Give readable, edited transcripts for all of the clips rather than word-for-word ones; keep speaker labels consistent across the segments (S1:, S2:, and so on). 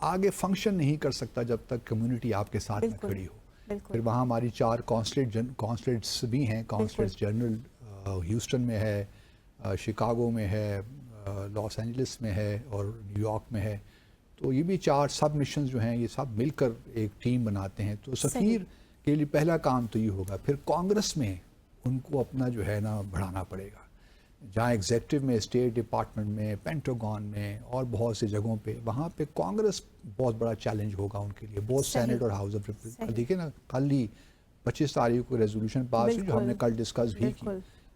S1: آگے فنکشن نہیں کر سکتا جب تک کمیونٹی آپ کے ساتھ نہ کھڑی ہو. پھر وہاں ہماری 4 کانسلیٹس بھی ہیں. کانسلیٹس جنرل ہیوسٹن میں ہے, شکاگو میں ہے, لاس اینجلس میں ہے اور نیو یارک میں ہے. تو یہ بھی 4 سب مشنز جو ہیں یہ سب مل کر ایک ٹیم بناتے ہیں. تو سفیر کے لیے پہلا کام تو یہ ہوگا. پھر کانگریس میں ان کو اپنا جو ہے نا بڑھانا پڑے گا, جہاں ایگزیکٹو میں, اسٹیٹ ڈپارٹمنٹ میں, پینٹاگون میں اور بہت سی جگہوں پہ, وہاں پہ کانگریس بہت بڑا چیلنج ہوگا ان کے لیے, بہت سینٹ اور ہاؤس آف ریپرزینٹیٹیوز. دیکھیں نا کل ہی 25 تاریخ کو ریزولوشن پاس ہوئی جو ہم نے کل ڈسکس بھی کی.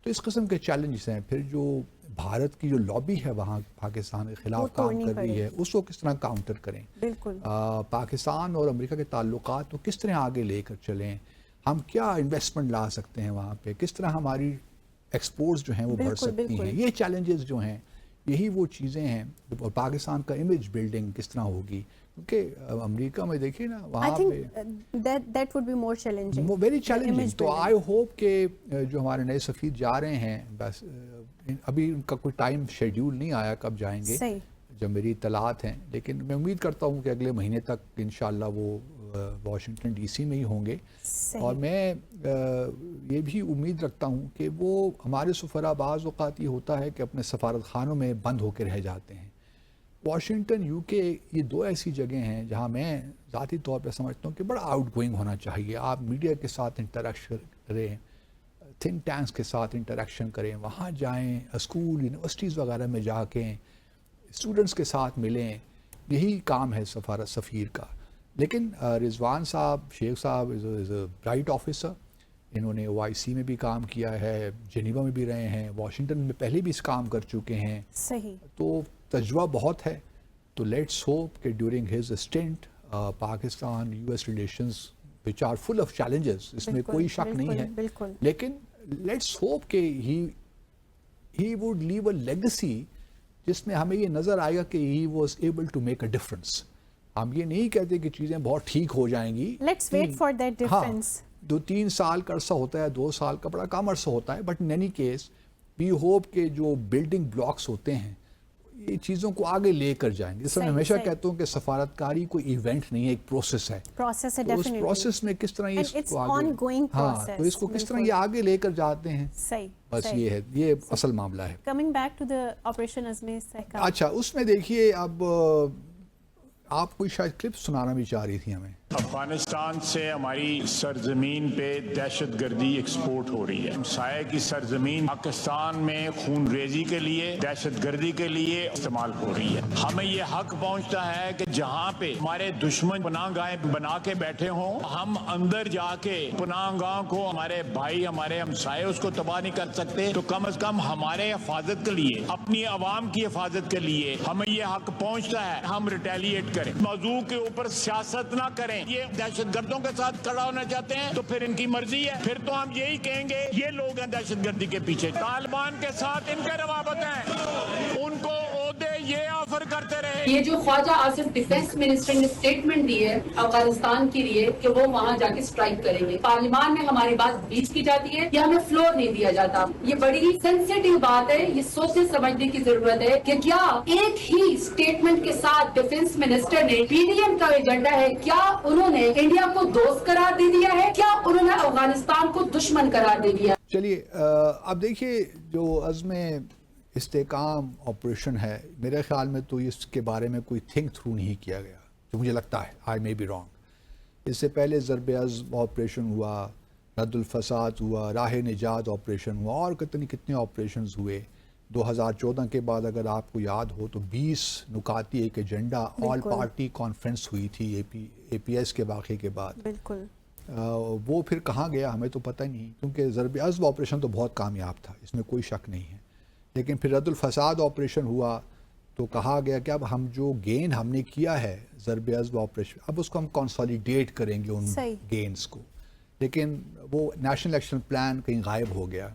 S1: تو اس قسم کے چیلنجز ہیں. پھر جو بھارت کی جو لابی ہے وہاں پاکستان کے خلاف کام کر رہی ہے, اس کو کس طرح کاؤنٹر کریں. پاکستان اور امریکہ کے تعلقات کو کس طرح آگے لے کر چلیں, ہم کیا انویسٹمنٹ لا سکتے ہیں وہاں پہ, کس طرح ہماری ایکسپورٹس جو ہیں وہ بڑھ سکتی ہیں. یہ چیلنجز جو ہیں یہی وہ چیزیں ہیں. اور پاکستان کا امیج بلڈنگ کس طرح ہوگی, کیونکہ امریکہ میں دیکھیے نا وہاں پہ
S2: that would be more challenging,
S1: very challenging. تو آئی ہوپ کہ جو ہمارے نئے سفیر جا رہے ہیں, بس ابھی ان کا کوئی ٹائم شیڈیول نہیں آیا کب جائیں گے, جب میری اطلاعات ہیں, لیکن میں امید کرتا ہوں کہ اگلے مہینے تک انشاءاللہ وہ واشنگٹن ڈی سی میں ہی ہوں گے. اور میں یہ بھی امید رکھتا ہوں کہ وہ ہمارے سفراء بعض اوقات یہ ہوتا ہے کہ اپنے سفارت خانوں میں بند ہو کے رہ جاتے ہیں. واشنگٹن یو کے یہ 2 ایسی جگہیں ہیں جہاں میں ذاتی طور پہ سمجھتا ہوں کہ بڑا آؤٹ گوئنگ ہونا چاہیے. آپ میڈیا کے ساتھ انٹریکشن کریں, تھنک ٹینکس کے ساتھ انٹریکشن کریں, وہاں جائیں, اسکول یونیورسٹیز وغیرہ میں جا کے اسٹوڈنٹس کے ساتھ ملیں. یہی کام ہے سفیر کا. لیکن رضوان صاحب, شیخ صاحب از اے برائٹ آفیسر. انہوں نے OIC میں بھی کام کیا ہے, جنیوا میں بھی رہے ہیں, واشنگٹن میں پہلے بھی اس کام کر چکے ہیں. تو تجربہ بہت ہے. تو لیٹس ہوپ کہ during his stint Pakistan US relations which are full of challenges, اس میں کوئی شک نہیں ہے, لیکن لیٹس ہوپ کہ he would leave a legacy جس میں ہمیں یہ نظر آئے گا کہ he was able to make a difference. ہم یہ نہیں کہتے کہ چیزیں بہت ٹھیک ہو جائیں گی.
S2: Let's wait for that difference.
S1: 2-3 سال کا عرصہ ہوتا ہے, 2 سال کا بڑا کم عرصہ ہوتا ہے, but in any case we hope کہ جو بلڈنگ بلاکس ہوتے ہیں یہ چیزوں کو آگے لے کر جائیں گے. جس میں ہمیشہ کہتا ہوں کہ سفارتکاری کوئی ایونٹ نہیں ہے, ایک پروسیس ہے. تو اس پروسیس میں کس طرح اس کو آگے, تو اس کو کس طرح یہ آگے لے کر جاتے ہیں, بس یہ ہے, یہ اصل معاملہ ہے.
S2: Coming back to the Operation Azmi Istehkam.
S1: اچھا, اس میں دیکھیے اب آپ کوئی شاید کلپ سنانا بھی چاہ رہی تھی ہمیں.
S3: افغانستان سے ہماری سرزمین پہ دہشت گردی ایکسپورٹ ہو رہی ہے. ہمسایہ کی سرزمین پاکستان میں خون ریزی کے لیے, دہشت گردی کے لیے استعمال ہو رہی ہے. ہمیں یہ حق پہنچتا ہے کہ جہاں پہ ہمارے دشمن پناہ گاہیں بنا کے بیٹھے ہوں, ہم اندر جا کے پناہ گاہ کو, ہمارے بھائی ہمارے ہمسائے اس کو تباہ نہیں کر سکتے. تو کم از کم ہمارے حفاظت کے لیے, اپنی عوام کی حفاظت کے لیے ہمیں یہ حق پہنچتا ہے ہم ریٹیلیٹ کریں, موضوع کے اوپر سیاست نہ کریں. یہ دہشت گردوں کے ساتھ کھڑا ہونا چاہتے ہیں تو پھر ان کی مرضی ہے, پھر تو ہم یہی کہیں گے یہ لوگ ہیں دہشت گردی کے پیچھے. طالبان کے ساتھ ان کے روابط ہیں, ان کو عہدے یہ آفر کرتے رہے.
S4: یہ جو خواجہ آصف ڈیفنس منسٹر نے سٹیٹمنٹ دی ہے افغانستان کے لیے کہ وہ وہاں جا کے سٹرائک کریں گے, پارلیمان میں ہماری بات بیچ کی جاتی ہے یا ہمیں فلور نہیں دیا جاتا. یہ بڑی سینسیٹیو بات ہے, یہ سوچنے سمجھنے کی ضرورت ہے کہ کیا ایک ہی سٹیٹمنٹ کے ساتھ ڈیفنس منسٹر نے PDM کا ایجنڈا ہے, کیا انہوں نے انڈیا کو دوست قرار دے دیا ہے, کیا انہوں نے افغانستان کو دشمن قرار دے دیا.
S1: چلیے اب دیکھیے جو عزم استحکام آپریشن ہے, میرے خیال میں تو اس کے بارے میں کوئی تھنک تھرو نہیں کیا گیا, جو مجھے لگتا ہے, آئی مے بی رانگ. اس سے پہلے ضرب عزم آپریشن ہوا, رد الفساد ہوا, راہ نجات آپریشن ہوا, اور کتنے آپریشنز ہوئے. 2014 کے بعد اگر آپ کو یاد ہو تو 20 نکاتی ایک ایجنڈا آل پارٹی کانفرنس ہوئی تھی APS کے واقعے کے بعد.
S2: بالکل
S1: وہ پھر کہاں گیا ہمیں تو پتہ نہیں, کیونکہ ضرب عزم آپریشن تو بہت کامیاب تھا, اس میں کوئی شک نہیں ہے. لیکن پھر رد الفساد آپریشن ہوا تو کہا گیا کہ اب ہم جو گین ہم نے کیا ہے ضرب عزم آپریشن, اب اس کو ہم کنسالیڈیٹ کریں گے ان گینز کو. لیکن وہ نیشنل ایکشن پلان کہیں غائب ہو گیا,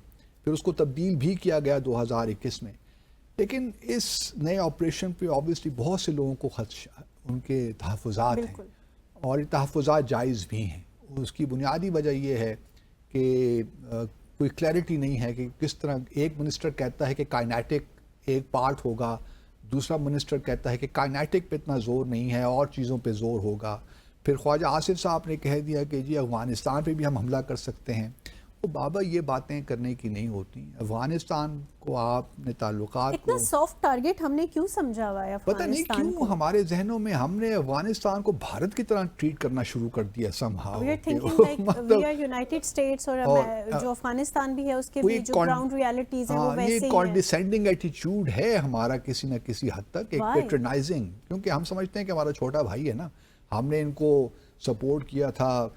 S1: پھر اس کو تبدیل بھی کیا گیا 2021 میں. لیکن اس نئے آپریشن پہ آبویسلی بہت سے لوگوں کو خدشہ, ان کے تحفظات ہیں, اور یہ تحفظات جائز بھی ہیں. اس کی بنیادی وجہ یہ ہے کہ کوئی کلیئرٹی نہیں ہے کہ کس طرح. ایک منسٹر کہتا ہے کہ کائنیٹک ایک پارٹ ہوگا دوسرا منسٹر کہتا ہے کہ کائنیٹک پہ اتنا زور نہیں ہے اور چیزوں پہ زور ہوگا. پھر خواجہ آصف صاحب نے کہہ دیا کہ جی افغانستان پہ بھی ہم حملہ کر سکتے ہیں. وہ بابا یہ باتیں کرنے کی نہیں ہوتی. افغانستان کو آپ نے تعلقات
S2: اتنا
S1: کو
S2: سافٹ ٹارگٹ ہم نے کیوں سمجھا ہوا ہے
S1: پتہ نہیں
S2: افغانستان
S1: کیوں ہمارے ذہنوں میں ہم نے افغانستان کو بھارت کی طرح ٹریٹ کرنا شروع کر دیا somehow.
S2: We are thinking like we are United States اور جو افغانستان بھی ہے اس کے بھی جو گراؤنڈ ریالٹیز ہیں وہ ویسے ہی
S1: یہ
S2: ہیں.
S1: کانڈیسینڈنگ ایٹیچیوڈ ہے ہمارا کسی نہ کسی حد تک, ایک پیٹرنائزنگ, کیونکہ ہم سمجھتے ہیں کہ ہمارا چھوٹا بھائی ہے نا. ہم نے ان کو سپورٹ کیا تھا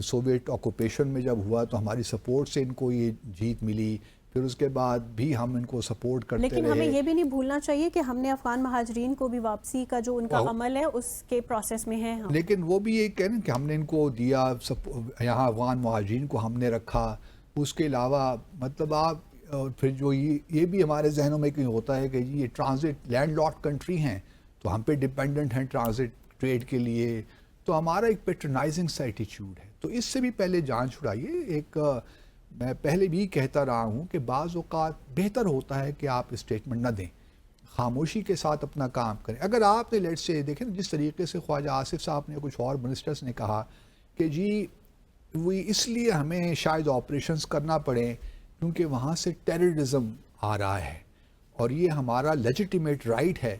S1: سوویٹ آکوپیشن میں جب ہوا تو ہماری سپورٹ سے ان کو یہ جیت ملی. پھر اس کے بعد بھی ہم ان کو سپورٹ کرتے رہے.
S2: لیکن ہمیں یہ بھی نہیں بھولنا چاہیے کہ ہم نے افغان مہاجرین کو بھی واپسی کا جو ان کا عمل ہے اس کے پروسیس میں ہے.
S1: لیکن وہ بھی یہ کہنا کہ ہم نے ان کو دیا, یہاں افغان مہاجرین کو ہم نے رکھا. اس کے علاوہ مطلب آپ پھر جو یہ بھی ہمارے ذہنوں میں کہیں ہوتا ہے کہ جی یہ ٹرانزٹ لینڈ لاک کنٹری ہیں تو ہم پہ ڈیپینڈنٹ ہیں ٹرانزٹ ٹریڈ کے لیے. تو ہمارا ایک پیٹرنائزنگ سا ایٹیچیوڈ ہے. تو اس سے بھی پہلے جان چھڑائیے. ایک میں پہلے بھی کہتا رہا ہوں کہ بعض اوقات بہتر ہوتا ہے کہ آپ اسٹیٹمنٹ نہ دیں, خاموشی کے ساتھ اپنا کام کریں. اگر آپ نے لیٹ سے دیکھیں جس طریقے سے خواجہ آصف صاحب نے کچھ اور منسٹرز نے کہا کہ جی وہ اس لیے ہمیں شاید آپریشنز کرنا پڑے کیونکہ وہاں سے ٹیررزم آ رہا ہے اور یہ ہمارا لیجیٹیمیٹ رائٹ ہے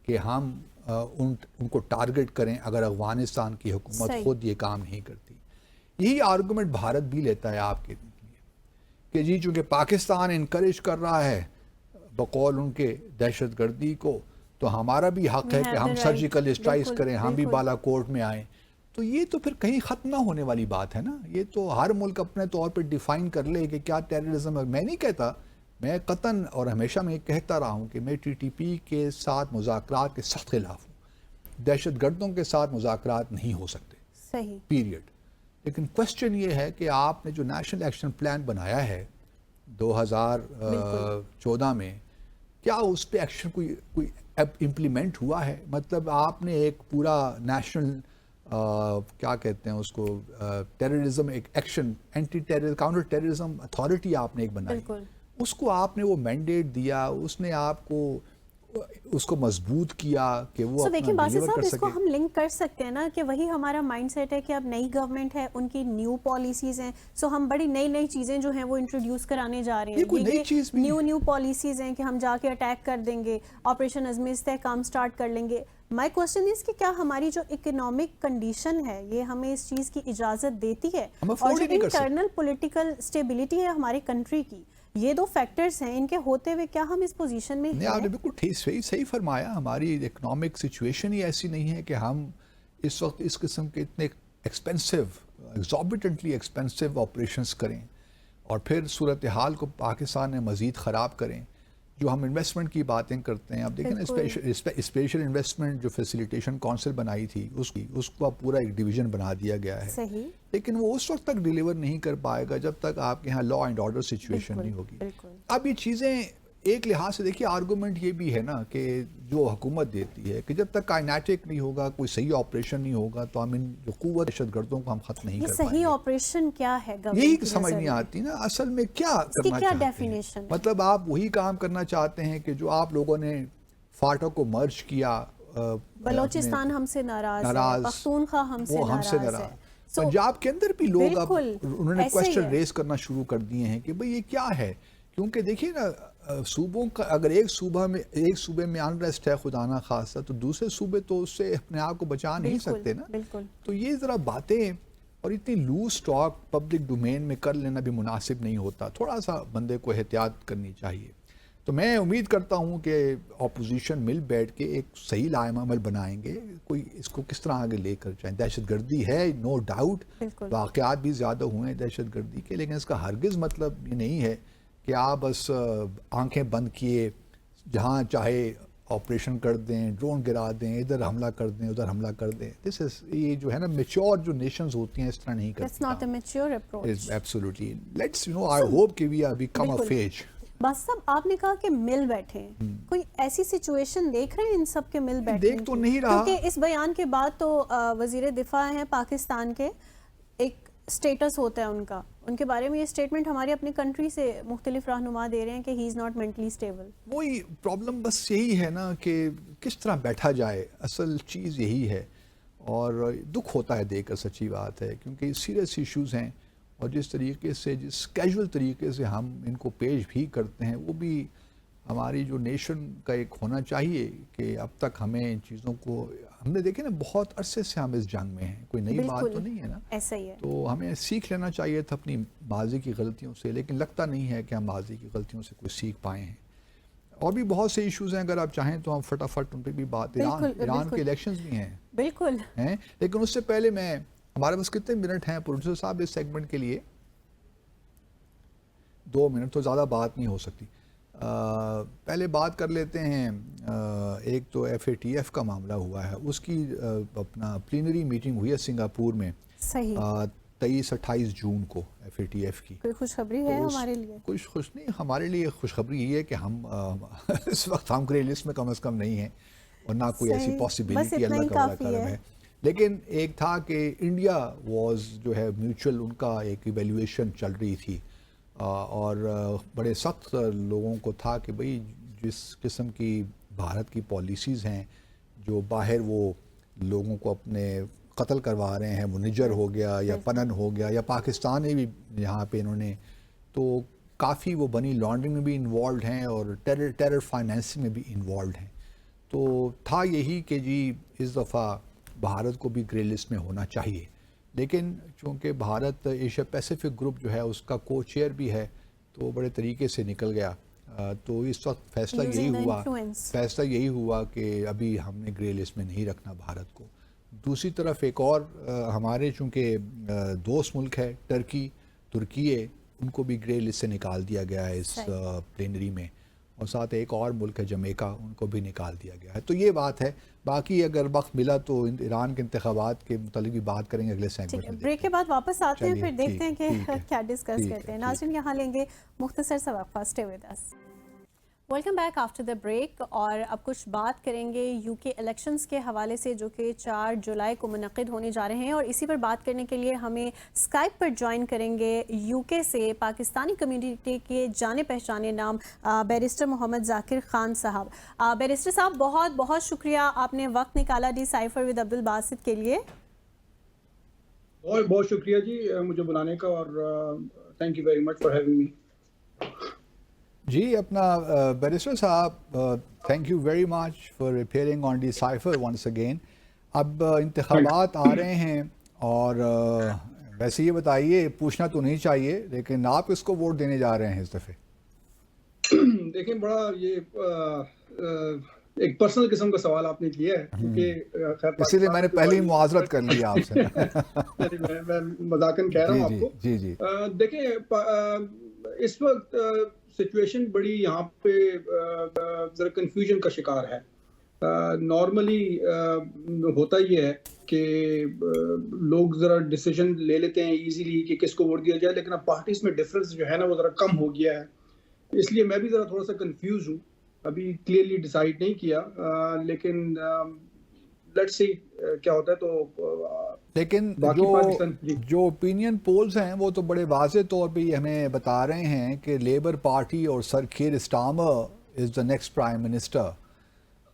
S1: کہ ہم ان کو ٹارگٹ کریں اگر افغانستان کی حکومت خود یہ کام نہیں کرتی. یہی آرگومنٹ بھارت بھی لیتا ہے آپ کے لیے کہ جی چونکہ پاکستان انکریج کر رہا ہے بقول ان کے دہشت گردی کو تو ہمارا بھی حق ہے کہ ہم سرجیکل اسٹرائکس کریں, ہم بھی بالا کوٹ میں آئیں. تو یہ تو پھر کہیں ختم نہ ہونے والی بات ہے نا. یہ تو ہر ملک اپنے طور پہ ڈیفائن کر لے کہ کیا ٹیررزم ہے. میں نہیں کہتا, میں قطعاً اور ہمیشہ میں کہتا رہا ہوں کہ میں ٹی ٹی پی کے ساتھ مذاکرات کے سخت خلاف ہوں. دہشت گردوں کے ساتھ مذاکرات نہیں ہو سکتے,
S2: صحیح
S1: پیریڈ. لیکن کوشچن یہ ہے کہ آپ نے جو نیشنل ایکشن پلان بنایا ہے 2014 میں, کیا اس پہ ایکشن کوئی امپلیمنٹ ہوا ہے؟ مطلب آپ نے ایک پورا نیشنل کیا کہتے ہیں اس کو ٹیررزم ایک action anti terror counter terrorism authority آپ نے ایک بنائی, اس کو آپ نے وہ مینڈیٹ دیا, اس نے آپ کو اس کو مضبوط کیا کہ وہ
S2: دیکھیں باسط صاحب اس کو ہم لنک کر سکتے ہیں نا کہ وہی ہمارا مائنڈ سیٹ ہے کہ اب نئی گورنمنٹ ہے, ان کی نیو پالیسیز ہیں, سو ہم بڑی نئی چیزیں جو ہیں وہ انٹروڈیوس کرانے جا رہے ہیں. نیو پالیسیز ہیں کہ ہم جا کے اٹیک کر دیں گے, آپریشن عزم استحکام سٹارٹ کر لیں گے. مائی کوسچن از کہ کیا ہماری جو اکنامک کنڈیشن ہے یہ ہمیں اس چیز کی اجازت دیتی ہے, اور جو انٹرنل پولیٹیکل اسٹیبلٹی ہے ہماری کنٹری کی, یہ دو فیکٹرز ہیں, ان کے ہوتے ہوئے کیا ہم اس پوزیشن میں ہیں؟
S1: آپ نے بالکل صحیح فرمایا. ہماری اکنامک سچویشن ہی ایسی نہیں ہے کہ ہم اس وقت اس قسم کے اتنے ایگزابیٹنٹلی ایکسپینسو آپریشنز کریں اور پھر صورتحال کو پاکستان میں مزید خراب کریں. جو ہم انویسٹمنٹ کی باتیں کرتے ہیں, اب دیکھیں نا اسپیشل انویسٹمنٹ جو فیسیلیٹیشن کونسل بنائی تھی اس کو پورا ایک ڈویژن بنا دیا گیا ہے,
S2: صحیح,
S1: لیکن وہ اس وقت تک ڈیلیور نہیں کر پائے گا جب تک آپ کے یہاں لا اینڈ آرڈر سچویشن نہیں ہوگی. اب یہ چیزیں ایک لحاظ سے دیکھیے آرگومنٹ یہ بھی ہے نا کہ جو حکومت دیتی ہے کہ جب تک کائنیٹک نہیں ہوگا, کوئی صحیح آپریشن نہیں ہوگا تو ہم ان جو قوت دہشت گردوں کو ہم ختم نہیں کر پائیں گے.
S2: صحیح آپریشن کیا ہے؟
S1: یہی سمجھ نہیں آتی نا اصل میں کیا کرنا چاہتے ہیں. مطلب آپ وہی کام کرنا چاہتے ہیں کہ جو آپ لوگوں نے فاٹا کو مرج کیا,
S2: بلوچستان ہم سے ناراض, پختونخوا ہم سے ناراض ہے,
S1: پنجاب کے اندر بھی لوگ اب انہوں نے کوسچن ریز کرنا شروع کر دیے ہیں کہ بھئی یہ کیا ہے. کیونکہ دیکھیے نا صوبوں کا اگر ایک صوبے میں انریسٹ ہے خدا نہ خاصہ تو دوسرے صوبے تو اس سے اپنے آپ کو بچا نہیں سکتے نا. تو یہ ذرا باتیں اور اتنی لوز ٹاک پبلک ڈومین میں کر لینا بھی مناسب نہیں ہوتا. تھوڑا سا بندے کو احتیاط کرنی چاہیے. تو میں امید کرتا ہوں کہ اپوزیشن مل بیٹھ کے ایک صحیح لائحہ عمل بنائیں گے, کوئی اس کو کس طرح آگے لے کر جائیں. دہشت گردی ہے نو ڈاؤٹ, واقعات بھی زیادہ ہوئے ہیں دہشت گردی کے, لیکن اس کا ہرگز مطلب یہ نہیں ہے کہ آپ بس آنکھیں بند کیے جہاں چاہے آپریشن کر دیں, ڈرون گرا دیں, ادھر حملہ کر دیں, ادھر حملہ کر دیں. دس از یہ جو ہے نا میچور جو نیشنز ہوتی ہیں اس طرح نہیں کرتی.
S2: That's not a mature approach.
S1: Absolutely. Let's I hope کہ we become of age.
S2: بس صاحب آپ نے کہا کہ مل بیٹھے ہیں, کوئی ایسی سچویشن دیکھ رہے ہیں ان سب کے مل بیٹھے؟
S1: دیکھ تو نہیں رہا,
S2: کیونکہ اس بیان کے بعد تو وزیر دفاع ہیں پاکستان کے, ایک اسٹیٹس ہوتا ہے ان کے بارے میں یہ اسٹیٹمنٹ ہماری اپنی کنٹری سے مختلف رہنما دے رہے ہیں کہ ہی از ناٹ مینٹلی اسٹیبل.
S1: وہی پرابلم بس یہی ہے نا کہ کس طرح بیٹھا جائے، اصل چیز یہی ہے. اور دکھ ہوتا ہے دیکھ کر، سچی بات ہے، کیونکہ سیریس ایشوز ہیں، اور جس طریقے سے جس کیجول طریقے سے ہم ان کو پیش بھی کرتے ہیں، وہ بھی ہماری جو نیشن کا ایک ہونا چاہیے کہ اب تک ہمیں ان چیزوں کو، ہم نے دیکھے نا بہت عرصے سے ہم اس جنگ میں ہیں، کوئی نئی بات تو نہیں ہے نا.
S2: ایسا ہی ہے.
S1: تو ہمیں سیکھ لینا چاہیے تھا اپنی ماضی کی غلطیوں سے، لیکن لگتا نہیں ہے کہ ہم ماضی کی غلطیوں سے کوئی سیکھ پائے ہیں. اور بھی بہت سے ایشوز ہیں، اگر آپ چاہیں تو ہم فٹافٹ ان پہ بھی بات. ایران کے الیکشنز بھی ہیں
S2: بالکل
S1: ہیں، لیکن اس سے پہلے ہمارے پاس کتنے منٹ ہیں پروڈیوسر صاحب اس سیگمنٹ کے لیے؟ 2 منٹ تو زیادہ بات نہیں ہو سکتی. پہلے بات کر لیتے ہیں. ایک تو FATF کا معاملہ ہوا ہے، اس کی اپنا پلینری میٹنگ ہوئی ہے سنگاپور میں
S2: صحیح
S1: 23-28 جون کو FATF کی.
S2: کوئی خوشخبری ہے ہمارے لیے؟
S1: خوش نہیں، ہمارے لیے خوشخبری یہ ہے کہ ہم اس وقت ہم گرے لسٹ میں کم از کم نہیں ہیں، اور نہ کوئی ایسی پاسبلٹی اللہ کا بڑا کرم ہے. لیکن ایک تھا کہ انڈیا واز جو ہے میوچل، ان کا ایک ایویلیویشن چل رہی تھی، اور بڑے سخت لوگوں کو تھا کہ بھئی جس قسم کی بھارت کی پالیسیز ہیں، جو باہر وہ لوگوں کو اپنے قتل کروا رہے ہیں، وہ نجر ہو گیا یا پنن ہو گیا، یا پاکستان میں بھی یہاں پہ انہوں نے تو کافی وہ منی لانڈرنگ میں بھی انوالوڈ ہیں، اور ٹیرر فائنینسنگ میں بھی انوالوڈ ہیں. تو تھا یہی کہ جی اس دفعہ بھارت کو بھی گرے لسٹ میں ہونا چاہیے. لیکن چونکہ بھارت ایشیا پیسیفک گروپ جو ہے اس کا کو چیئر بھی ہے، تو بڑے طریقے سے نکل گیا. تو اس وقت فیصلہ یہی ہوا کہ ابھی ہم نے گرے لسٹ میں نہیں رکھنا بھارت کو. دوسری طرف ایک اور ہمارے چونکہ دوست ملک ہے ترکیے، ان کو بھی گرے لسٹ سے نکال دیا گیا ہے اس پلینری میں، اور ساتھ ایک اور ملک ہے جمیکا، ان کو بھی نکال دیا گیا ہے. تو یہ بات ہے. باقی اگر وقت ملا تو ایران کے انتخابات کے متعلق بھی بات کریں گے اگلے سیگمنٹ میں.
S2: بریک کے بعد واپس آتے ہیں، پھر دیکھتے ہیں کہ کیا ڈسکس کرتے ہیں. ناظرین یہاں لیں گے مختصر سا وقفہ. Stay with us. Welcome back after the break. اور اب کچھ بات کریں گے UK الیکشنز کے حوالے سے، جو کہ 4 جولائی کو منعقد ہونے جا رہے ہیں. اور اسی پر بات کرنے کے لیے ہمیں اسکائپ پر جوائن کریں گے UK سے پاکستانی کمیونٹی کے جانے پہچانے نام بیرسٹر محمد ذاکر خان صاحب. بیرسٹر صاحب بہت بہت شکریہ، آپ نے وقت نکالا ڈیسائفر ود عبدالباسط کے لیے.
S5: بہت بہت شکریہ جی مجھے بلانے کا، اور thank you very much for having me.
S1: جی اپنا بیرسٹر صاحب، thank you very much for appearing on decipher once again. اب انتخابات آ رہے ہیں، اور ویسے یہ بتائیے، پوچھنا تو نہیں چاہیے، لیکن آپ کس کو ووٹ دینے جا رہے ہیں اس دفعے؟
S5: دیکھیں بڑا یہ ایک پرسنل قسم کا سوال آپ نے کیا ہے، کیونکہ
S1: اسی لیے میں نے پہلے ہی معذرت کر لیا آپ سے.
S5: میں مذاقاً کہہ رہا ہوں آپ کو.
S1: جی
S5: دیکھیں اس وقت سچویشن بڑی یہاں پہ ذرا کنفیوژن کا شکار ہے. نارملی ہوتا یہ ہے کہ لوگ ذرا ڈیسیجن لے لیتے ہیں ایزیلی کہ کس کو ووٹ دیا جائے، لیکن اب پارٹیز میں ڈفرنس جو ہے نا وہ ذرا کم ہو گیا ہے. اس لیے میں بھی ذرا تھوڑا سا کنفیوز ہوں، ابھی کلیئرلی ڈیسائیڈ نہیں کیا، لیکن لیٹس سی کیا ہوتا ہے. تو
S1: لیکن جو اوپینین پولز ہیں وہ تو بڑے واضح طور پہ یہ ہمیں بتا رہے ہیں کہ لیبر پارٹی اور sir Keir Starmer is the next prime minister.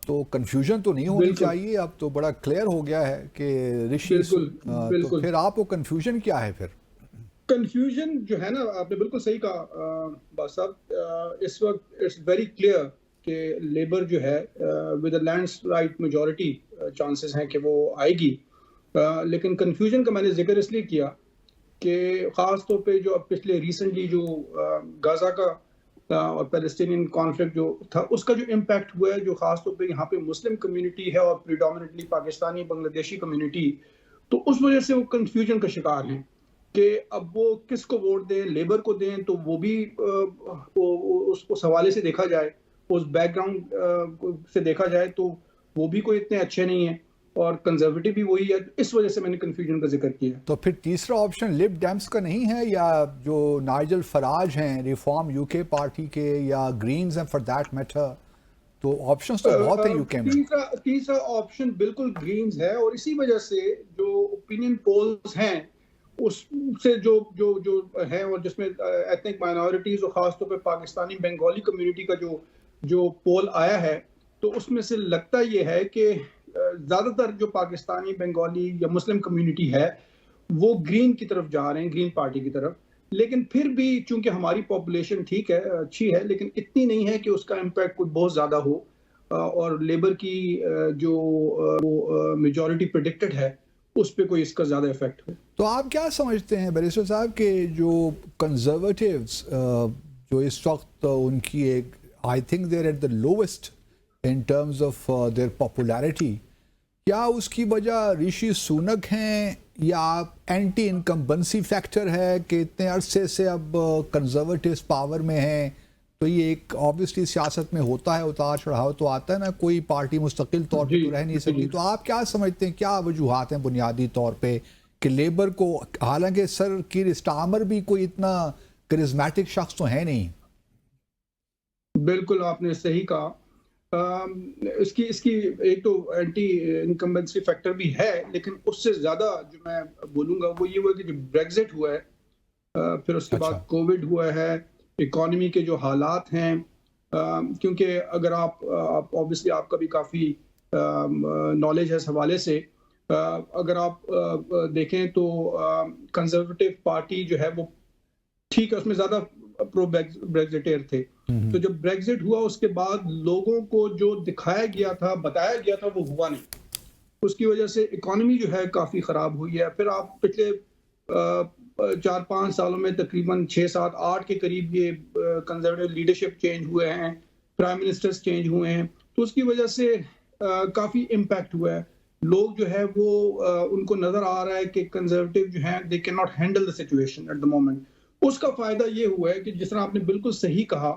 S1: تو کنفیوژن تو نہیں ہونی چاہیے، اب تو بڑا کلیئر ہو گیا ہے کہ رشی. تو پھر آپ کو کنفیوژن کیا ہے؟ پھر
S5: کنفیوژن جو ہے نا، آپ نے بالکل صحیح کہا باز صاحب. اس وقت اٹس ویری کلیئر کہ لیبر جو ہے with a landslide majority chances ہیں کہ وہ آئے گی. لیکن کنفیوژن کا میں نے ذکر اس لیے کیا کہ خاص طور پہ جو اب پچھلے ریسنٹلی جو غزہ کا اور پیلسٹینین کانفلکٹ جو تھا، اس کا جو امپیکٹ ہوا ہے، جو خاص طور پہ یہاں پہ مسلم کمیونٹی ہے اور پریڈومنٹلی پاکستانی بنگلہ دیشی کمیونٹی، تو اس وجہ سے وہ کنفیوژن کا شکار ہیں کہ اب وہ کس کو ووٹ دیں. لیبر کو دیں تو وہ بھی اس حوالے سے دیکھا جائے، اس بیک گراؤنڈ سے دیکھا جائے تو وہ بھی کوئی اتنے اچھے نہیں ہیں، اور کنزرویٹو بھی وہی ہے. اس وجہ سے میں نے کنفیوژن کا ذکر کیا.
S1: تو پھر تیسرا آپشن لب ڈیمس کا نہیں ہے، یا جو نائجل فراج ہیں ریفارم UK پارٹی کے، یا گرینز ہیں فار دیٹ میٹر؟ تو آپشنز تو بہت ہیں UK میں.
S5: تیسرا آپشن بالکل گرینز ہے، اور اسی وجہ سے جو اوپینین پولز ہیں اس سے جو جو جو ہیں اور جس میں ایتھنک مائنورٹیز اور خاص طور پہ پاکستانی بنگالی کمیونٹی کا جو پول آیا ہے تو اس میں سے لگتا یہ ہے کہ زیادہ تر جو پاکستانی بنگالی یا مسلم کمیونٹی ہے وہ گرین کی طرف جا رہے ہیں، گرین پارٹی کی طرف. لیکن پھر بھی چونکہ ہماری پاپولیشن ٹھیک ہے، اچھی ہے، لیکن اتنی نہیں ہے کہ اس کا امپیکٹ کوئی بہت زیادہ ہو اور لیبر کی جو میجورٹی پریڈکٹڈ ہے اس پہ کوئی اس کا زیادہ افیکٹ ہو.
S1: تو آپ کیا سمجھتے ہیں بیرسٹر صاحب کہ جو کنزرویٹیوز جو اس وقت ان کی ایک I think they're at the lowest in terms of their popularity, کیا اس کی وجہ رشی سونک ہیں یا اینٹی انکمبنسی فیکٹر ہے کہ اتنے عرصے سے اب کنزرویٹیوز پاور میں ہیں؟ تو یہ ایک آبویسلی سیاست میں ہوتا ہے، اتار چڑھاؤ تو آتا ہے نا، کوئی پارٹی مستقل طور پہ تو رہ نہیں سکتی. تو آپ کیا سمجھتے ہیں، کیا وجوہات ہیں بنیادی طور پہ کہ لیبر کو، حالانکہ سر کیر اسٹارمر بھی کوئی اتنا کرزمیٹک شخص تو ہے نہیں؟
S5: بالکل آپ نے صحیح کہا. اس کی ایک تو اینٹی انکمبنسی فیکٹر بھی ہے، لیکن اس سے زیادہ جو میں بولوں گا وہ یہ ہوا کہ جو بریگزٹ ہوا ہے، پھر اس کے بعد کووڈ ہوا ہے، اکانومی کے جو حالات ہیں، کیونکہ اگر آپ obviously آپ کا بھی کافی نالج ہے اس حوالے سے، اگر آپ دیکھیں تو کنزرویٹو پارٹی جو ہے وہ ٹھیک ہے، اس میں زیادہ پرو بریگزٹیر تھے. تو جب بریگزٹ ہوا اس کے بعد لوگوں کو جو دکھایا گیا تھا، بتایا گیا تھا، وہ ہوا نہیں. اس کی وجہ سے اکانومی جو ہے کافی خراب ہوئی ہے. پھر آپ پچھلے 4-5 سالوں میں تقریباً 6-7-8 کے قریب یہ کنزرویٹو لیڈرشپ چینج ہوئے ہیں، پرائم منسٹرز چینج ہوئے ہیں، تو اس کی وجہ سے کافی امپیکٹ ہوا ہے. لوگ جو ہے وہ ان کو نظر آ رہا ہے کہ کنزرویٹو جو ہیں they can not handle the situation at the moment. اس کا فائدہ یہ ہوا ہے کہ جس طرح آپ نے بالکل صحیح کہا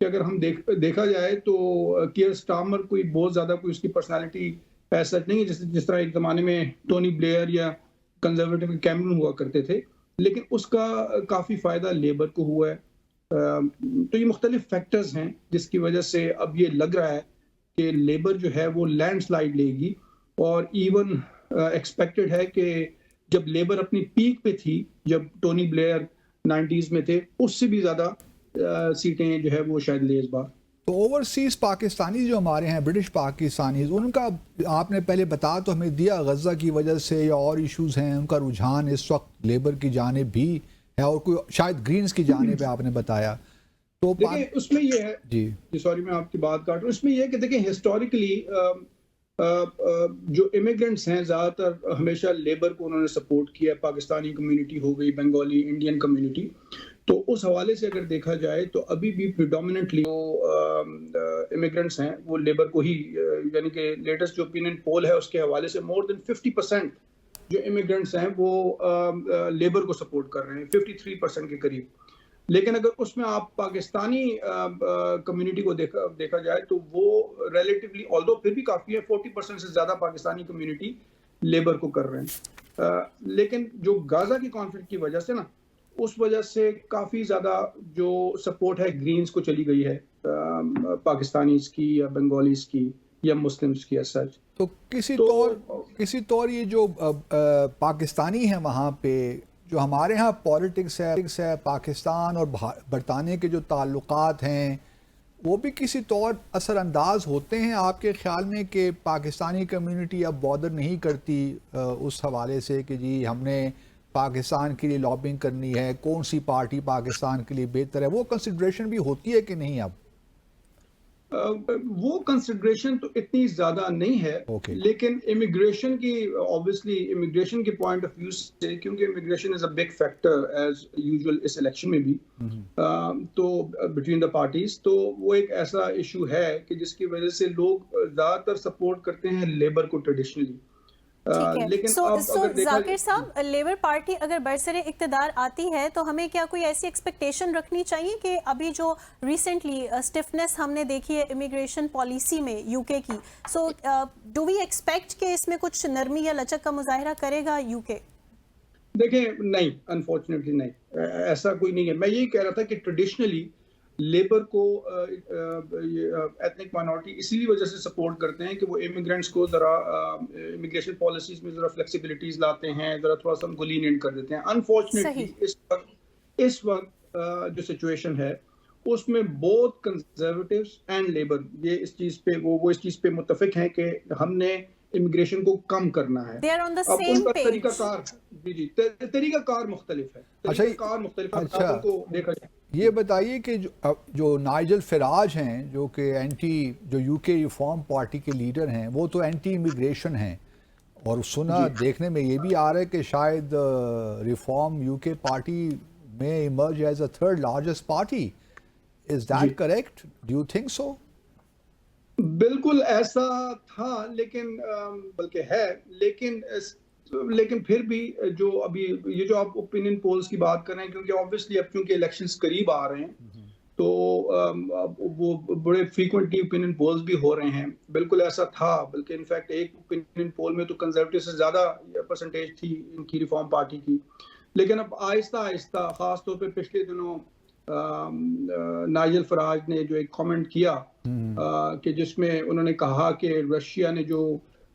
S5: کہ اگر ہم دیکھا جائے تو کیئر اسٹارمر کوئی بہت زیادہ کوئی اس کی پرسنالٹی ایسا نہیں ہے جس طرح ایک زمانے میں ٹونی بلیئر یا کنزرویٹو کیمرون ہوا کرتے تھے، لیکن اس کا کافی فائدہ لیبر کو ہوا ہے. تو یہ مختلف فیکٹرز ہیں جس کی وجہ سے اب یہ لگ رہا ہے کہ لیبر جو ہے وہ لینڈ سلائڈ لے گی. اور ایون ایکسپیکٹڈ ہے کہ جب لیبر اپنی پیک پہ تھی، جب ٹونی بلیئر 90s میں تھے، اس سے بھی زیادہ سیٹیں جو ہے وہ شاید لے اس بار.
S1: تو اوورسیز پاکستانی جو ہمارے ہیں، برٹش پاکستانیز، ان کا آپ نے پہلے بتا تو ہمیں دیا غزہ کی وجہ سے یا اور ایشوز ہیں، ان کا رجحان اس وقت لیبر کی جانب بھی ہے اور کوئی شاید گرینز کی جانب ہے، آپ نے بتایا. تو
S5: دیکھیں اس میں یہ ہے،
S1: جی
S5: سوری میں آپ کی بات کاٹ رہا ہوں، اس میں یہ ہے کہ دیکھیں ہسٹوریکلی جو امیگرنٹس ہیں زیادہ تر ہمیشہ لیبر کو انہوں نے سپورٹ کیا. پاکستانی کمیونٹی ہو گئی، بنگالی انڈین کمیونٹی، تو اس حوالے سے اگر دیکھا جائے تو ابھی بھی پریڈومیننٹلی امیگرنٹس ہیں وہ لیبر کو ہی، یعنی کہ لیٹسٹ جو اوپینین پول ہے اس کے حوالے سے مور دین 50% جو امیگرنٹس ہیں وہ لیبر کو سپورٹ کر رہے ہیں، 53% کے قریب. لیکن اگر اس میں آپ پاکستانی کمیونٹی کو دیکھا جائے تو وہ ریلیٹیولی آلدو پھر بھی کافی ہے، 40% سے زیادہ پاکستانی کمیونٹی لیبر کو کر رہے ہیں. لیکن جو غزہ کی کانفلکٹ کی وجہ سے نا، اس وجہ سے کافی زیادہ جو سپورٹ ہے گرینز کو چلی گئی ہے، پاکستانیز کی یا بنگالیز کی یا مسلمز کی. ایسا
S1: تو کسی طور یہ جو پاکستانی ہیں وہاں پہ، جو ہمارے ہاں پولیٹکس ہے پاکستان اور برطانیہ کے جو تعلقات ہیں، وہ بھی کسی طور اثر انداز ہوتے ہیں آپ کے خیال میں کہ پاکستانی کمیونٹی اب بادر نہیں کرتی اس حوالے سے کہ جی ہم نے پاکستان کے لیے لابنگ کرنی ہے، کون سی پارٹی پاکستان کے لیے بہتر ہے؟ وہ کنسیڈریشن بھی ہوتی ہے کہ نہیں اب؟
S5: وہ کنسیڈریشن تو اتنی زیادہ نہیں ہے، لیکن امیگریشن کی obviously امیگریشن کے پوائنٹ آف ویو سے، کیونکہ immigration is a big factor as usual اس الیکشن میں بھی، تو بٹوین دا پارٹیز، تو وہ ایک ایسا ایشو ہے کہ جس کی وجہ سے لوگ زیادہ تر سپورٹ کرتے ہیں لیبر کو ٹریڈیشنلی.
S2: لیکن ذاکر صاحب، لیبر پارٹی اگر برسر اقتدار آتی ہے تو ہمیں کیا کوئی ایسی ایکسپیکٹیشن رکھنی چاہیے کہ ابھی جو ریسنٹلی اسٹفنس ہم نے دیکھی ہے امیگریشن پالیسی میں یو کے کی، سو ڈو وی ایکسپیکٹ کہ اس میں کچھ نرمی یا لچک کا مظاہرہ کرے گا یو کے؟
S5: دیکھیں نہیں، انفارچونیٹلی نہیں، ایسا کوئی نہیں ہے. میں یہی کہہ رہا تھا کہ ٹریڈیشنلی لیبر کو ایتھنک مائنورٹی اسی وجہ سے سپورٹ کرتے ہیں کہ وہ امیگرینٹس کو ذرا امیگریشن پالیسیز میں ذرا فلیکسیبلٹیز لاتے ہیں, ذرا تھوڑا سا ان کو لینینٹ کر دیتے ہیں. انفارچونیٹلی اس وقت جو سچویشن ہے اس میں بوتھ کنزرویٹیوز اینڈ لیبر یہ اس چیز پہ وہ اس چیز پہ متفق ہیں کہ ہم نے امیگریشن کو کم کرنا ہے. اب ان کا طریقہ کار طریقہ کار مختلف ہے, طریقہ کار مختلف ہے. ان کو دیکھا جائے
S1: یہ بتائیے کہ جو نائجل فراج ہیں جو کہ جو یو کے ریفارم پارٹی کے لیڈر ہیں, وہ تو اینٹی امیگریشن ہیں, اور سنا دیکھنے میں یہ بھی آ رہا ہے کہ شاید ریفارم یو کے پارٹی میں emerge as a third largest party. Is that correct? Do you think so?
S5: بالکل ایسا تھا, لیکن بلکہ ہے, لیکن پھر بھی جو ابھی یہ جو آپ اوپینین پولز کی بات کر رہے ہیں, کیونکہ آبویسلی اب چونکہ الیکشنز قریب آ رہے ہیں تو وہ بڑے فریکوینٹلی اوپینین پولز بھی ہو رہے ہیں. بالکل ایسا تھا, بلکہ انفیکٹ ایک اوپینین پول میں تو کنزرویٹو سے زیادہ پرسنٹیج تھی ان کی ریفارم پارٹی کی. لیکن اب آہستہ آہستہ, خاص طور پہ پچھلے دنوں نائجل فراج نے جو ایک کامنٹ کیا کہ جس میں انہوں نے کہا کہ رشیا نے جو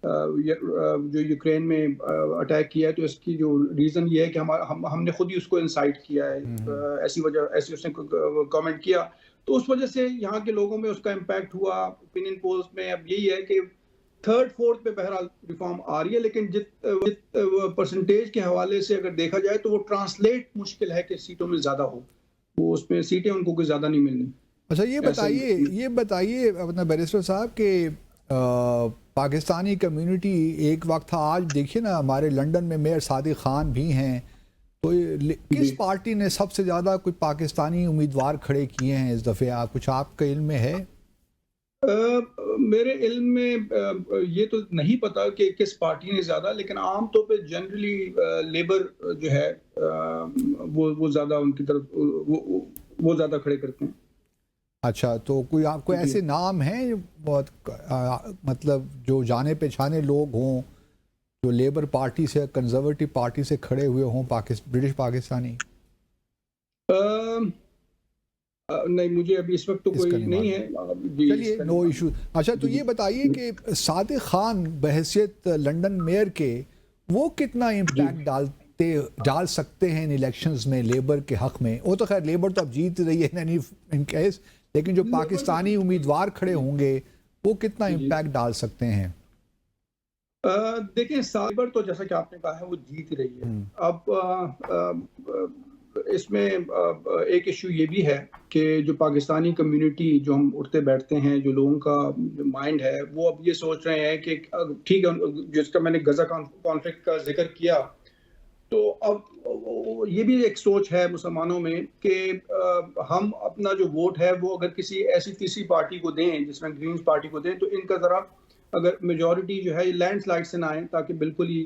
S5: یوکرین میں اٹیک کیا ہے تو اس کی جو ریزن یہ ہے کہ ہم نے خود ہی اس کو انسائٹ کیا ہے, ایسی اس نے کامنٹ کیا. تو اس وجہ سے یہاں کے لوگوں میں اس کا امپیکٹ ہوا. اوپینین پولز میں اب یہی ہے کہ تھرڈ فورتھ پہ بہرحال ریفارم آ رہی ہے, لیکن جت پرسنٹیج کے حوالے سے اگر دیکھا جائے تو وہ ٹرانسلیٹ مشکل ہے کہ سیٹوں میں زیادہ ہو, وہ اس میں سیٹیں ان کو کوئی زیادہ نہیں ملنی.
S1: اچھا یہ بتائیے اپنا بیرسٹر صاحب کہ پاکستانی کمیونٹی ایک وقت تھا, آج دیکھیے نا ہمارے لنڈن میں میئر صادق خان بھی ہیں, تو کس پارٹی نے سب سے زیادہ کوئی پاکستانی امیدوار کھڑے کیے ہیں اس دفعہ؟ کچھ آپ کے علم میں ہے؟
S5: میرے علم میں یہ تو نہیں پتا کہ کس پارٹی نے زیادہ, لیکن عام طور پہ جنرلی لیبر جو ہے وہ زیادہ ان کی طرف وہ زیادہ کھڑے کرتے ہیں.
S1: اچھا, تو کوئی آپ کو ایسے نام ہیں بہت مطلب جو جانے پہچانے لوگ ہوں جو لیبر پارٹی سے کنزرویٹو پارٹی سے کھڑے ہوئے ہوں برٹش پاکستانی؟
S5: نہیں, مجھے ابھی اس وقت تو کوئی نہیں ہے.
S1: چلیے, نو ایشو. اچھا, تو یہ بتائیے کہ صادق خان بحیثیت لنڈن میئر کے وہ کتنا امپیکٹ ڈال سکتے ہیں ان الیکشنز میں لیبر کے حق میں؟ وہ تو خیر لیبر تو اب جیت رہی ہے ان کیس, لیکن جو پاکستانی امیدوار کھڑے ہوں گے وہ کتنا امپیکٹ ڈال سکتے ہیں؟
S5: دیکھیں, لیبر تو جیسا کہ آپ نے کہا ہے وہ جیت رہی ہے. اب اس میں ایک ایشو یہ بھی ہے کہ جو پاکستانی کمیونٹی جو ہم اٹھتے بیٹھتے ہیں, جو لوگوں کا مائنڈ ہے, وہ اب یہ سوچ رہے ہیں کہ ٹھیک ہے, جس کا میں نے غزہ کانفلکٹ کا ذکر کیا, تو اب یہ بھی ایک سوچ ہے مسلمانوں میں کہ ہم اپنا جو ووٹ ہے وہ اگر کسی ایسی تیسری پارٹی کو دیں جس میں گرینز پارٹی کو دیں, تو ان کا ذرا اگر میجورٹی جو ہے یہ لینڈ سلائڈ سے نہ آئیں تاکہ بالکل ہی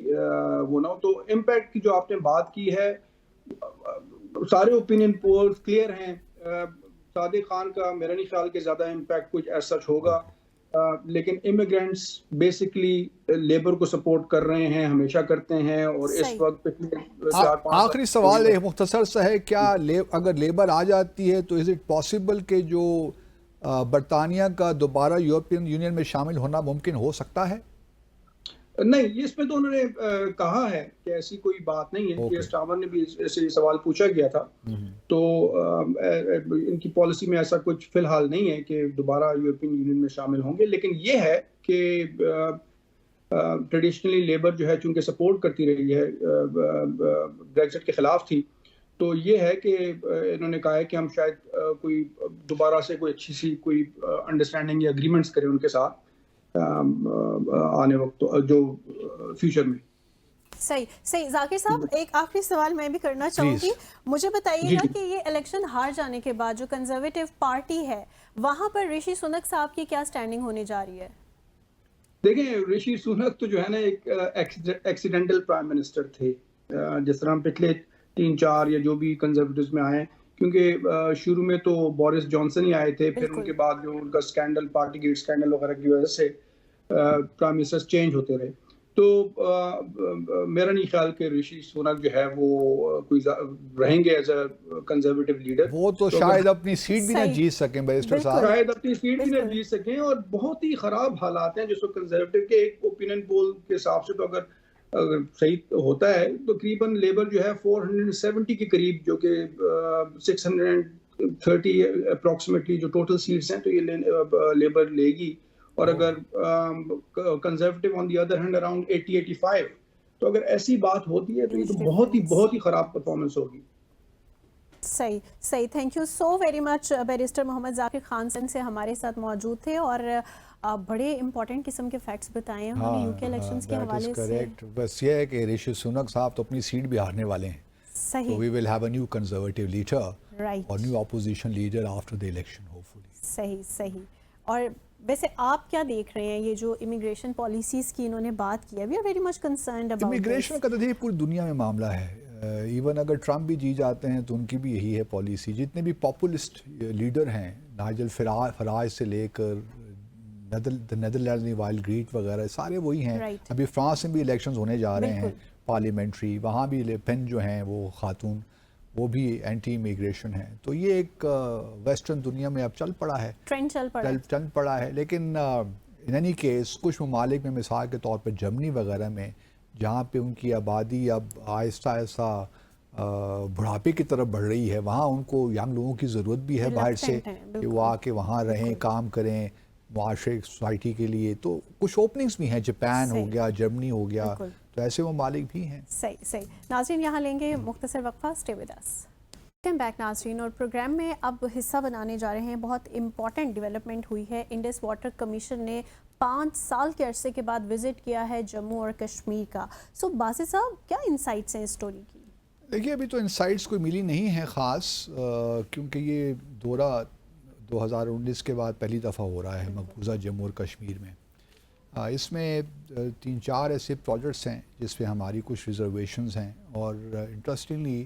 S5: وہ نہ ہو. تو امپیکٹ کی جو آپ نے بات کی ہے, سارے اوپینین پولز کلیئر ہیں. صادق خان کا میرا نہیں خیال کہ زیادہ امپیکٹ کچھ ایسا ہوگا, لیکن امیگرینٹس بیسکلی لیبر کو سپورٹ کر رہے ہیں, ہمیشہ کرتے ہیں, اور اس وقت
S1: آخری سوال ہے مختصر سا ہے, کیا اگر لیبر آ جاتی ہے تو از اٹ پاسبل کہ جو برطانیہ کا دوبارہ یورپین یونین میں شامل ہونا ممکن ہو سکتا ہے؟
S5: نہیں, اس میں تو انہوں نے کہا ہے کہ ایسی کوئی بات نہیں ہے. کہ اسٹارمر نے بھی ایسے سوال پوچھا گیا تھا, تو ان کی پالیسی میں ایسا کچھ فی الحال نہیں ہے کہ دوبارہ یورپین یونین میں شامل ہوں گے. لیکن یہ ہے کہ ٹریڈیشنلی لیبر جو ہے چونکہ سپورٹ کرتی رہی ہے, بریگزٹ کے خلاف تھی, تو یہ ہے کہ انہوں نے کہا ہے کہ ہم شاید کوئی دوبارہ سے کوئی اچھی سی کوئی انڈرسٹینڈنگ یا اگریمنٹس کریں ان کے ساتھ آنے وقت جو فیوچر میں.
S2: صحیح. ذاکر صاحب, ایک آخری سوال میں بھی کرنا چاہوں گی. مجھے بتائیے گا کہ یہ الیکشن ہار جانے کے بعد جو کنزرویٹو پارٹی ہے وہاں پر رشی سنک صاحب کی کیا سٹینڈنگ ہونے جا رہی ہے؟
S5: دیکھیں, رشی سنک تو جو ہے نا ایک ایکسیڈنٹل پرائم منسٹر تھے, جس طرح پچھلے 3-4 یا جو بھی کنزرویٹوز میں آئے, کیونکہ شروع میں تو بورس جانسن ہی آئے تھے, پھر ان کے بعد جو ان کا سکینڈل, پارٹی گیٹ سکینڈل وغیرہ کی وجہ سے پرائم منسٹر چینج ہوتے رہے. تو میرا نہیں خیال کہ رشی سونک جو ہے وہ کوئی رہیں گے ایز اے کنزرویٹو لیڈر.
S1: وہ تو شاید اپنی سیٹ بھی نہ جیت سکیں بیرسٹر صاحب,
S5: شاید اپنی سیٹ بھی نہ جیت سکیں, اور بہت ہی خراب حالات ہیں جس کو کنزرویٹو کے ایک اوپینین پول کے حساب سے تو اگر صحیح ہوتا ہے تو تقریباً لیبر جو ہے 470 کے قریب, جو کہ 630 اپروکسیمیٹلی جو ٹوٹل سیٹس ہیں تو یہ لیبر لے گی. اور اگر conservative on the other hand around 80-85, تو اگر ایسی بات ہوتی ہے تو یہ تو بہت ہی خراب پرفارمنس ہوگی.
S2: صحیح. Thank you so very much. Barrister Muhammad Zakir Khan سے ہمارے ساتھ موجود تھے اور بڑے امپورٹنٹ قسم کے فیکٹس بتائے انہوں نے یوکے الیکشنز کے حوالے سے.
S1: بس یہ ہے کہ رشی سونک صاحب تو اپنی سیٹ بھی ہارنے والے ہیں.
S2: صحیح.
S1: We will have a new conservative leader
S2: right
S1: اور new opposition leader after the election hopefully.
S2: صحیح. اور ویسے آپ کیا دیکھ رہے ہیں, یہ جو امیگریشن پالیسیز کی انہوں نے بات کی ہے, we are very much concerned about
S1: immigration کا تو دیکھیے پوری دنیا میں معاملہ ہے. ایون اگر ٹرمپ بھی جی جاتے ہیں تو ان کی بھی یہی ہے پالیسی. جتنے بھی پاپولسٹ لیڈر ہیں, نائجل فراج سے لے کر نیدرلینڈز میں وائل گریٹ وغیرہ, سارے وہی ہیں. ابھی فرانس میں بھی الیکشنز ہونے جا رہے ہیں پارلیمنٹری, وہاں بھی لے پین جو ہیں وہ خاتون, وہ بھی اینٹی امیگریشن ہیں. تو یہ ایک ویسٹرن دنیا میں اب چل پڑا ہے,
S2: ٹرینڈ چل پڑا ہے.
S1: لیکن ان اینی کیس کچھ ممالک میں مثال کے طور پہ جرمنی وغیرہ میں, جہاں پہ ان کی آبادی اب آہستہ آہستہ بڑھاپے کی طرف بڑھ رہی ہے, وہاں ان کو ینگ لوگوں کی ضرورت بھی ہے باہر سے کہ وہ آ کے وہاں رہیں, کام کریں معاشرے سوسائٹی کے لیے. تو کچھ اوپننگز بھی ہیں, جاپان ہو گیا, جرمنی ہو گیا, تو ایسے ممالک بھی ہیں.
S2: صحیح. ناظرین یہاں لیں گے مختصر وقفہ, stay with us. Welcome back ناظرین, اور پروگرام میں اب حصہ بنانے جا رہے ہیں. بہت امپورٹنٹ ڈیولپمنٹ ہوئی ہے. انڈس واٹر کمیشن نے 5 سال کے عرصے کے بعد وزٹ کیا ہے جموں اور کشمیر کا. سو باسط صاحب کیا انسائٹس ہیں اس اسٹوری کی؟
S1: دیکھیے ابھی تو انسائٹس کوئی ملی نہیں ہیں خاص, کیونکہ یہ دورہ 2019 کے بعد پہلی دفعہ ہو رہا ہے مقبوضہ جموں اور کشمیر میں. اس میں 3-4 ایسے پروجیکٹس ہیں جس پہ ہماری کچھ ریزرویشنز ہیں, اور انٹرسٹنگلی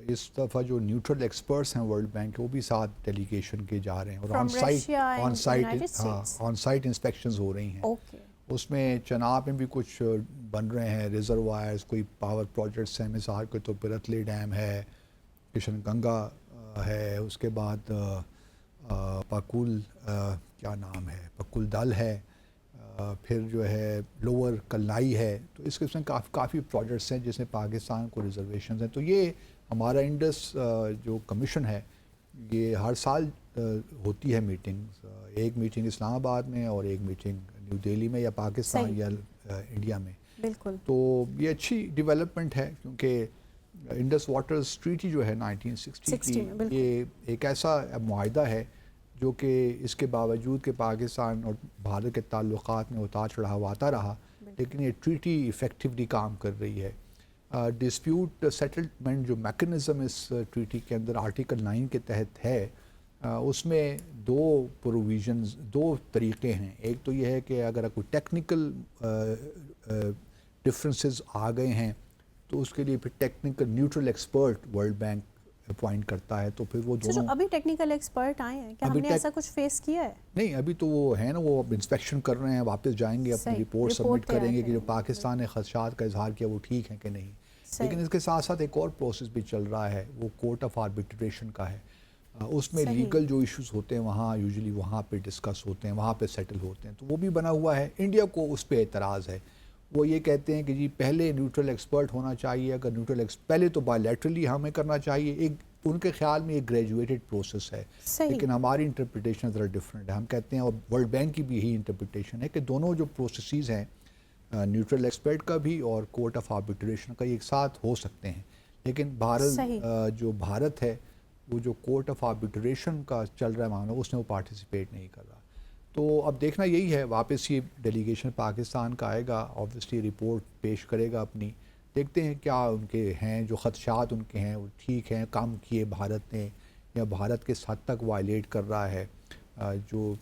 S1: اس دفعہ جو نیوٹرل ایکسپرٹس ہیں ورلڈ بینک کے, وہ بھی ساتھ ڈیلیگیشن کے جا رہے ہیں, اور آن سائٹ انسپیکشنز ہو رہی ہیں. اس میں چناب میں بھی کچھ بن رہے ہیں ریزروائرز, کوئی پاور پروجیکٹس ہیں, مثال کے طور پہ رتلے ڈیم ہے, کشن گنگا ہے, اس کے بعد پاکول کیا نام ہے, پکول دل ہے, پھر جو ہے لوور کلنائی ہے. تو اس قسم کافی پروجیکٹس ہیں جس میں پاکستان کو ریزرویشنز ہیں. تو یہ ہمارا انڈس جو کمیشن ہے یہ ہر سال ہوتی ہے میٹنگ, ایک میٹنگ اسلام آباد میں اور ایک میٹنگ نیو دہلی میں یا پاکستان یا انڈیا میں.
S2: بالکل. تو
S1: یہ اچھی ڈیولپمنٹ ہے, کیونکہ انڈس واٹرز ٹریٹی جو ہے 1960 کی, یہ ایک ایسا معاہدہ ہے جو کہ اس کے باوجود کہ پاکستان اور بھارت کے تعلقات میں اتار چڑھاؤ آتا رہا, لیکن یہ ٹریٹی ایفیکٹیولی کام کر رہی ہے. ڈسپیوٹ سیٹلمنٹ جو میکنزم اس ٹریٹی کے اندر آرٹیکل 9 کے تحت ہے, اس میں 2 طریقے ہیں. ایک تو یہ ہے کہ اگر کوئی ٹیکنیکل ڈفرینسز آ گئے ہیں تو اس کے لیے پھر technical neutral expert world bank appoint کرتا ہے, تو پھر وہ دونوں.
S2: ابھی ٹیکنیکل ایکسپرٹ آئے ہیں کیا, ہم نے ایسا کچھ فیس کیا ہے؟
S1: نہیں, ابھی تو وہ ہے نا, وہ انسپیکشن کر رہے ہیں, واپس جائیں گے, اپنی رپورٹ سبمٹ کریں گے کہ جو پاکستان نے خدشات کا اظہار کیا وہ ٹھیک ہیں کہ نہیں. لیکن اس کے ساتھ ساتھ ایک اور پروسیس بھی چل رہا ہے, وہ کورٹ آف آربیٹریشن کا ہے. اس میں لیگل جو ایشوز ہوتے ہیں وہاں یوزلی وہاں پہ ڈسکس ہوتے ہیں, وہاں پہ سیٹل ہوتے ہیں. تو وہ بھی بنا ہوا ہے. انڈیا کو اس پہ اعتراض ہے, وہ یہ کہتے ہیں کہ جی پہلے نیوٹرل ایکسپرٹ ہونا چاہیے. اگر نیوٹرل پہلے تو بائیلیٹرلی ہمیں کرنا چاہیے, ایک ان کے خیال میں ایک گریجویٹڈ پروسیس ہے. لیکن ہماری انٹرپریٹیشن ذرا ڈفرینٹ ہے. ہم کہتے ہیں, اور ورلڈ بینک کی بھی یہی انٹرپریٹیشن ہے, کہ دونوں جو پروسیسز ہیں نیوٹرل ایکسپرٹ کا بھی اور کورٹ آف آربیٹریشن کا ایک ساتھ ہو سکتے ہیں. لیکن بھارت ہے وہ جو کورٹ آف آربیٹریشن کا چل رہا ہے معاملہ, اس میں وہ پارٹیسپیٹ نہیں کر رہا. تو اب دیکھنا یہی ہے, واپس یہ ڈیلیگیشن پاکستان کا آئے گا, آبویسلی رپورٹ پیش کرے گا اپنی, دیکھتے ہیں کیا ان کے ہیں جو خدشات ان کے ہیں وہ ٹھیک ہیں, کام کیے بھارت نے, یا بھارت کس حد تک وائلیٹ کر رہا ہے جو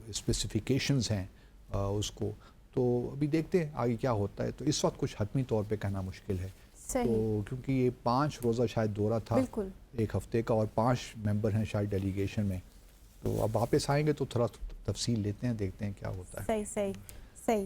S1: اسپیسیفیکیشنز ہیں اس کو. تو ابھی دیکھتے ہیں آگے کیا ہوتا ہے. تو اس وقت کچھ حتمی طور پہ کہنا مشکل ہے, تو کیونکہ یہ 5 روزہ شاید دورہ تھا, ایک ہفتے کا, اور 5 ممبر ہیں شاید ڈیلیگیشن میں. تو اب واپس آئیں گے تو تھوڑا تفصیل لیتے ہیں, دیکھتے ہیں کیا ہوتا ہے.
S2: صحیح.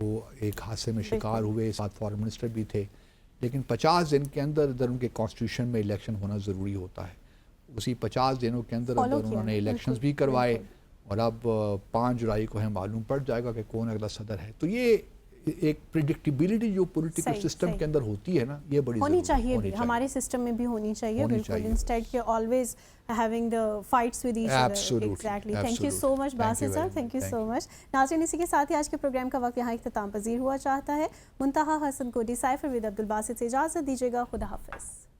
S1: وہ ایک حادثے میں شکار ہوئے، ساتھ فارن منسٹر بھی تھے، لیکن 50 دن کے اندر ان کے کانسٹیٹیوشن میں الیکشن ہونا ضروری ہوتا ہے. اسی 50 دنوں کے اندر انہوں نے الیکشنز بھی کروائے، اور اب 5 جولائی کو ہمیں معلوم پڑ جائے گا کہ کون اگلا صدر ہے. تو یہ ایک پریڈکٹیبلٹی جو پولیٹیکل سسٹم کے اندر ہوتی ہے نا، یہ بڑی
S2: ہونی چاہیے بھی، ہمارے سسٹم میں بھی ہونی چاہیے بالکل، انسٹیڈ کہ always having the fights with each other. Exactly. Thank you so much Basit صاحب، تھینک یو سو مچ. ناظرین، اسی کے ساتھ ہی آج کے پروگرام کا وقت یہاں اختتام پذیر ہوا چاہتا ہے. منتہا حسن کو ڈیسائفر ود عبدالباسط سے اجازت دیجیے گا. خدا حافظ.